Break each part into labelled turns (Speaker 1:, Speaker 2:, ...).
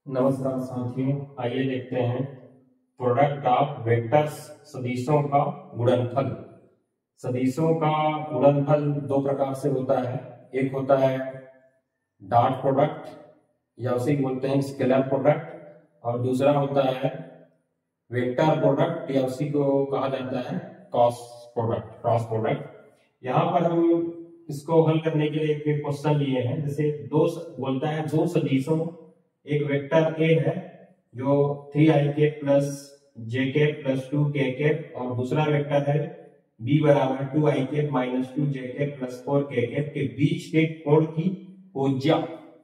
Speaker 1: नमस्कार साथियों, आइए देखते हैं प्रोडक्ट ऑफ वेक्टर्स सदिशों का गुणनफल। सदिशों का गुणनफल दो प्रकार से होता है। एक होता है डॉट प्रोडक्ट या उसे बोलते हैं स्केलर प्रोडक्ट, और दूसरा होता है वेक्टर प्रोडक्ट या उसी को कहा जाता है क्रॉस प्रोडक्ट। यहाँ पर हम इसको हल करने के लिए एक क्वेश्चन लिए हैं। जैसे बोलता है दो सदिशों, एक वेक्टर ए है जो 3i plus J plus 2k और दूसरा वेक्टर है b बराबर 2i minus 2j plus 4k के बीच के कोण की कोज्या।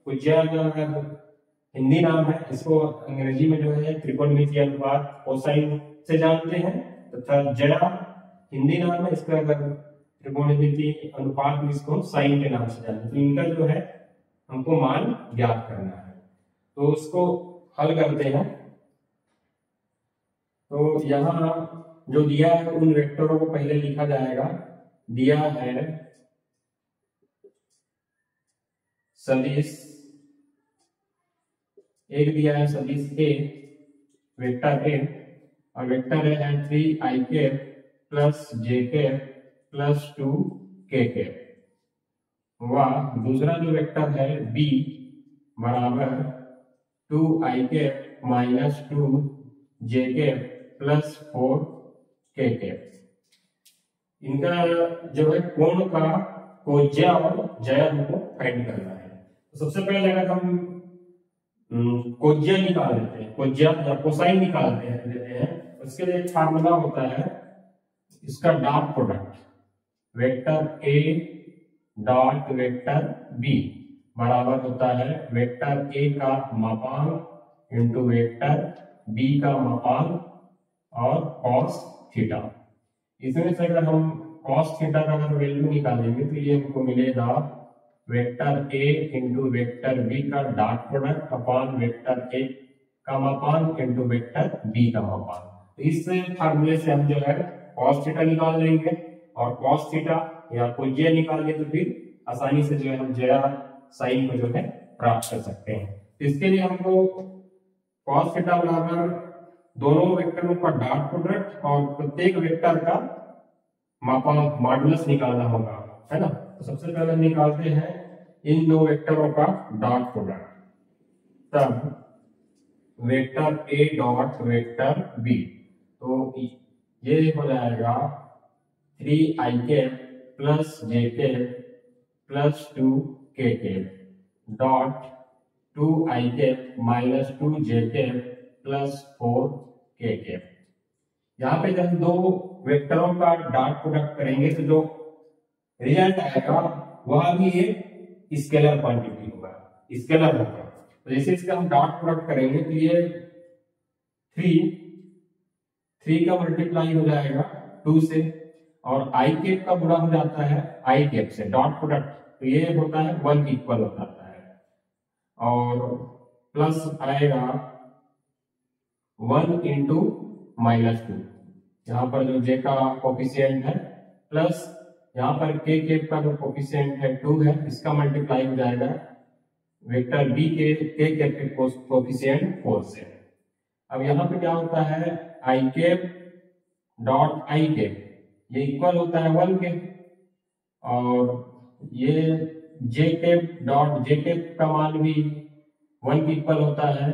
Speaker 1: कोज्या हिंदी नाम है, इसको अंग्रेजी में जो है त्रिकोणमितीय अनुपात कोसाइन से जानते हैं, तथा जया हिंदी नाम है, इसका अगर त्रिकोणमितीय अनुपात में इसको साइन के नाम से जानते हैं। तो इनका जो है हमको मान ज्ञात करना है, तो उसको हल करते हैं। तो यहाँ जो दिया है उन वेक्टरों को पहले लिखा जाएगा। दिया है सदिश, एक दिया है सदिश ए, वेक्टर ए, और वेक्टर ए है 3i plus J plus 2k। वह दूसरा जो वेक्टर है b बराबर 2i minus 2j plus 4k। इनका जो है कोण का कोज्या और जया हमको फाइंड करना है। तो सबसे पहले अगर हम कोज्या निकाल लेते हैं, कोज्या या कोसाइन निकालते हैं, उसके लिए एक फार्मूला होता है इसका dot product, vector A dot vector B बराबर होता है वेक्टर ए का मापांक इंटू वेक्टर बी का मापांक और कॉस थीटा। इसमें से अगर हम कॉस थीटा का अगर वैल्यू निकालेंगे तो ये हमको मिलेगा vector A into vector B का dot product upon vector A का मापांक इंटू वेक्टर बी का मापांक। तो इस फार्मूले से हम जो है कॉस थीटा निकाल लेंगे, और कॉस थीटा या कोज्या निकाल के तो फिर आसानी से जो है हम जया साइन को जो है प्राप्त कर सकते हैं। तो इसके लिए हमको कॉस थीटा बराबर दोनों वेक्टरों का डॉट प्रोडक्ट और प्रत्येक वेक्टर का मापांक मॉडुलस निकालना होगा, है ना। तो सबसे पहले हम निकालते हैं इन दो वेक्टरों का डॉट प्रोडक्ट। तब vector A dot vector B, तो ये हो जाएगा 3i plus J plus 2k dot 2i minus 2j plus 4k। यहाँ पे जब दो वेक्टरों का डॉट प्रोडक्ट करेंगे तो जो रिजल्ट आएगा वह भी एक स्केलर क्वांटिटी होगा, स्केलर होगा। तो जैसे इसका हम डॉट प्रोडक्ट करेंगे तो ये 3 का मल्टीप्लाई हो जाएगा 2 से, और i कैप का गुणा हो जाता है i कैप से, डॉट प्रोडक्ट तो ये होता है 1 के इक्वल हो जाता है, और प्लस आएगा 1 इंटू माइनस 2, यहाँ पर जो j का कोफिशिएंट है, प्लस यहाँ पर k कैप का जो कोफिशिएंट है 2 है, इसका मल्टीप्लाई हो जाएगा वेक्टर b के k कैप के कोफिशिएंट 4 से। अब यहाँ पे क्या होता है i cap dot i cap, ये इक्वल होता है 1 के, और ये j cap dot j cap का मान भी 1 के इक्वल होता है,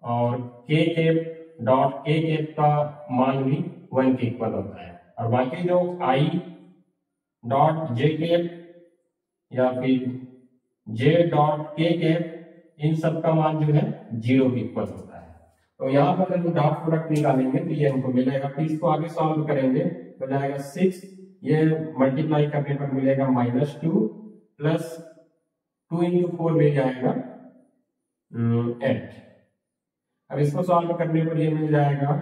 Speaker 1: और k cap dot k cap का मान भी 1 के इक्वल होता है, और बाकी जो i डॉट j कैप या फिर j डॉट k कैप, इन सब का मान जो है 0 के इक्वल होता है। तो यहाँ पर जब डॉट प्रोडक्ट निकालेंगे तो ये हमको मिलेगा, फिर इसको आगे सॉल्व करेंगे तो जाएगा 6, ये मल्टीप्लाई करने पर मिलेगा माइनस 2 प्लस 2 इंटू 4 मिल जाएगा 8। अब इसको सॉल्व करने पर ये मिल जाएगा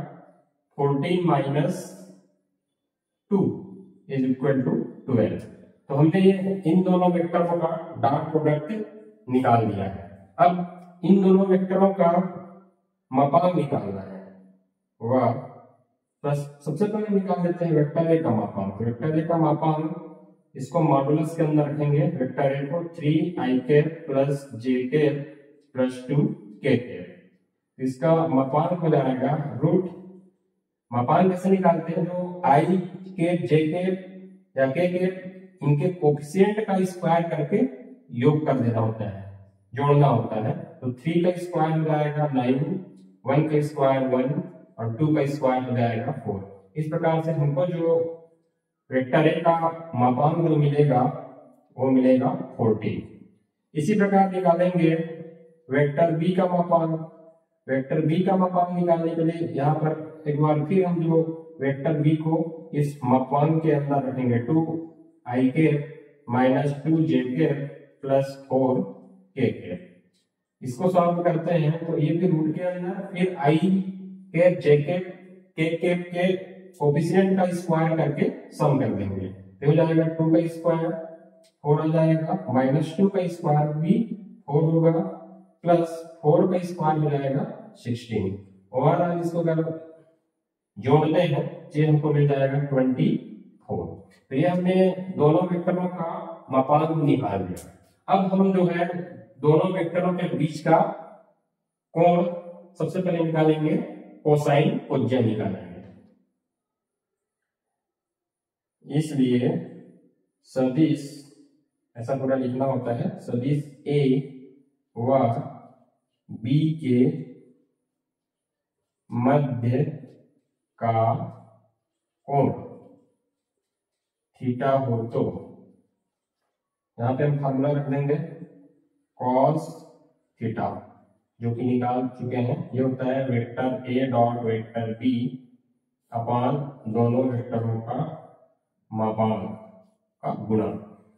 Speaker 1: 14 माइनस 2 इज इक्वल टू 12। तो हमने ये इन दोनों वेक्टरों का डॉट प्रोडक्ट निकाल दिया है। अब इन दोनों वेक्टरों का मापांक निकालना है, वह बस सबसे पहले निकाल देते हैं वेक्टर ए का मापांक। वेक्टर ए का मापांक इसको मॉडुलस के अंदर रखेंगे, वेक्टर ए को 3i plus j plus 2k इसका मापांक हो जाएगा रूट, मापांक कैसे निकालते हैं, जो आई के जे के या के इनके कोफिशिएंट का स्क्वायर करके योग कर देना होता है, जोड़ना होता है। तो 3 का स्क्वायर हो जाएगा 9, 1 का स्क्वायर 1 और 2 का स्क्वायर हो जाएगा 4। इस प्रकार से हमको जो वेक्टर ए का मापांक जो मिलेगा वो मिलेगा 14। इसी प्रकार निकालेंगे वेक्टर बी का मापांक। वेक्टर बी का मापांक निकालने के लिए यहाँ पर एक बार फिर हम जो वेक्टर बी को इस मापांक के अंदर रखेंगे, 2 आई के माइनस 2 जे के प्लस 4 के। इसको सॉल्व करते हैं तो ये भी रूट के अंदर फिर आई के जे के कोफिशिएंट का स्क्वायर करके सम कर देंगे, तो हो जाएगा 2 का स्क्वायर 4 आ जाएगा, माइनस 2 का स्क्वायर भी 4 होगा, प्लस 4 का स्क्वायर हो जाएगा 16। ओवरऑल इसको अगर जोड़ते हैं ये हमको मिल जाएगा 24। तो ये हमने दोनों वेक्टरों का मापांक निकाल लिया। अब हम जो है दोनों वेक्टरों के बीच का कोण सबसे पहले निकालेंगे, कोसाइन कोज्या निकालेंगे। इसलिए सदिश ऐसा पूरा लिखना होता है, सदिश ए व बी के मध्य का कोण थीटा हो तो यहाँ पे हम फार्मूला रख देंगे कॉस थीटा, जो कि निकाल चुके हैं। ये होता है vector A dot vector B upon दोनों वेक्टरों का मापांक का गुणा।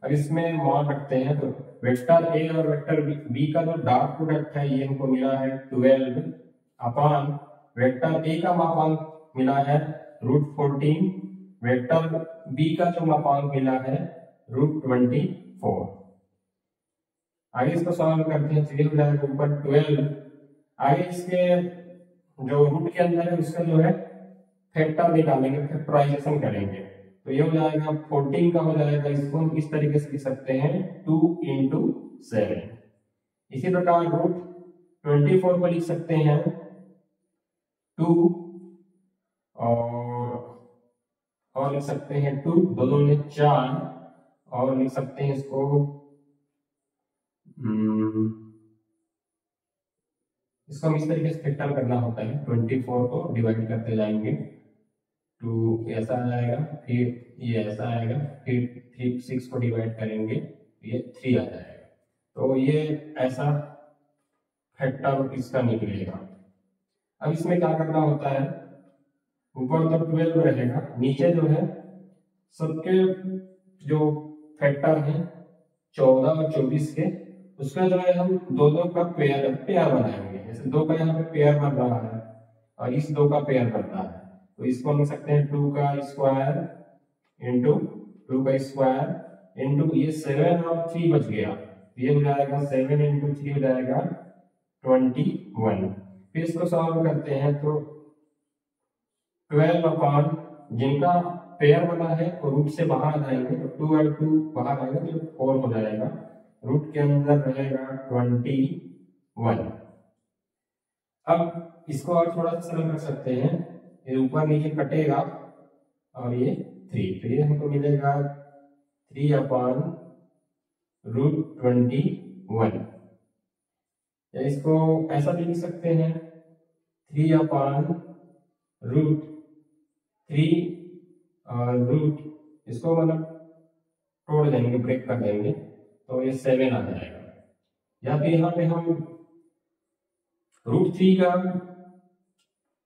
Speaker 1: अब इसमें मान रखते हैं तो वेक्टर ए और वेक्टर बी का जो डॉट प्रोडक्ट है ये हमको मिला है 12 अपान वेक्टर ए का मापांक मिला है √14, वेक्टर बी का जो मापांक मिला है √24। आगे इसको सॉल्व करते हैं, 3 हो जाएगा ऊपर 12। आगे इसके जो रूट के अंदर है उसका जो है फैक्टर निकालेंगे, फैक्टराइजेशन करेंगे, तो ये हो जाएगा 14 का हो जाएगा, इसको हम इस तरीके से लिख सकते हैं 2 × 7। इसी प्रकार √24 को लिख सकते हैं 2 और लिख सकते हैं 2, दोनों में 4 और लिख सकते हैं इसको इसको हम इस तरीके से फैक्टर करना होता है, 24 को डिवाइड करते जाएंगे, 2 ऐसा आ जाएगा, फिर ये ऐसा आएगा, फिर 6 को डिवाइड करेंगे ये 3 आ जाएगा। तो ये ऐसा फैक्टर इसका निकलेगा। अब इसमें क्या करना होता है, ऊपर तो 12 रहेगा, नीचे जो है सबके जो फैक्टर हैं 14 और 24 के, उसका जो है हम दो का पेयर बनाएंगे। जैसे 2 का यहाँ पे पेयर बन रहा है और इस 2 का पेयर बन रहा है, तो इसको लिख सकते हैं 2 का स्क्वायर इंटू 2 का स्क्वायर इंटू ये 7 और 3 बच गया, ये हो जाएगा 7 × 3 हो जाएगा 21। फिर इसको सॉल्व करते हैं तो 12 अपान जिनका पेयर बना है वो रूट से बाहर आ जाएंगे, तो 2 और 2 बाहर आएंगे तो 4 हो जाएगा, रूट के अंदर रहेगा 21। अब इसको और थोड़ा सा सरल कर सकते हैं, ये ऊपर नीचे कटेगा और ये 3, तो ये हमको मिलेगा 3 अपान √21, या इसको ऐसा भी लिख सकते हैं 3 अपान √3 और रूट, इसको मतलब तोड़ देंगे, ब्रेक कर देंगे, तो ये 7 आ जाएगा। या फिर यहाँ पे हम √3 का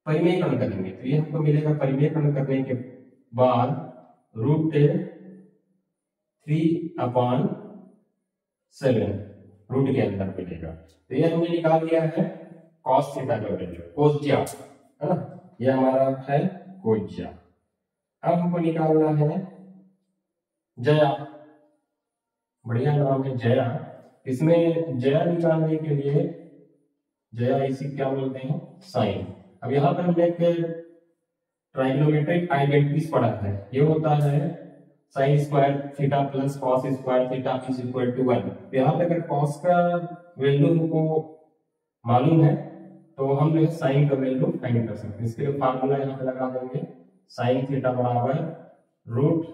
Speaker 1: परिमेयकरण करेंगे, तो ये हमको मिलेगा परिमेयकरण करने के बाद √3/7 रूट के अंदर मिलेगा। तो ये हमने निकाल लिया है cos थीटा का वैल्यू, कोज्या है ना, ये हमारा है कोज्या। अब हमको निकालना है जया, बढ़िया नाम है जया। इसमें जया निकालने के लिए जया इसी क्या बोलते हैं साइन। अब यहाँ पर हमने एक ट्राइगोनोमेट्रिक आइडेंटिटीज पढ़ा है, ये होता है sine square theta plus cos square theta is equal to 1। यहाँ पे अगर कॉस का वैल्यू हमको मालूम है तो हम साइन का वैल्यू फाइंड कर सकते हैं। इसके लिए फार्मूला यहाँ पे लगा देंगे, साइन थीटा बराबर root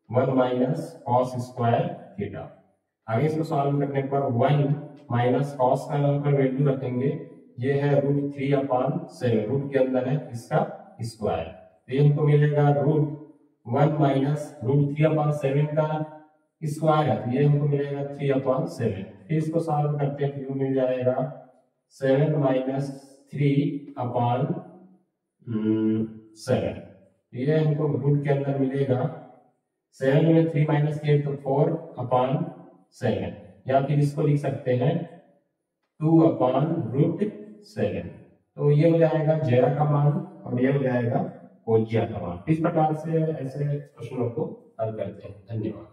Speaker 1: 1 minus cos square theta. आगे इसको सॉल्व करने पर 1 माइनस कॉस का यहाँ पर वैल्यू रखेंगे, ये है रूट 3/7, रूट के अंदर है इसका स्क्वायर, तो ये हमको मिलेगा रूट 1 माइनस रूट 3/7 का स्क्वायर है, तो ये हमको मिलेगा 3/7। फिर इसको सॉल्व करते हैं, तो मिल जाएगा 7 माइनस 3/7, ये हमको रूट के अंदर मिलेगा, 7 में 3 माइनस किए तो 4/7, या फिर इसको लिख सकते हैं 2/√7। तो ये हो जाएगा जया का मान और ये हो जाएगा कोज्या का मान। इस प्रकार से ऐसे प्रश्नों को हल करते हैं। धन्यवाद।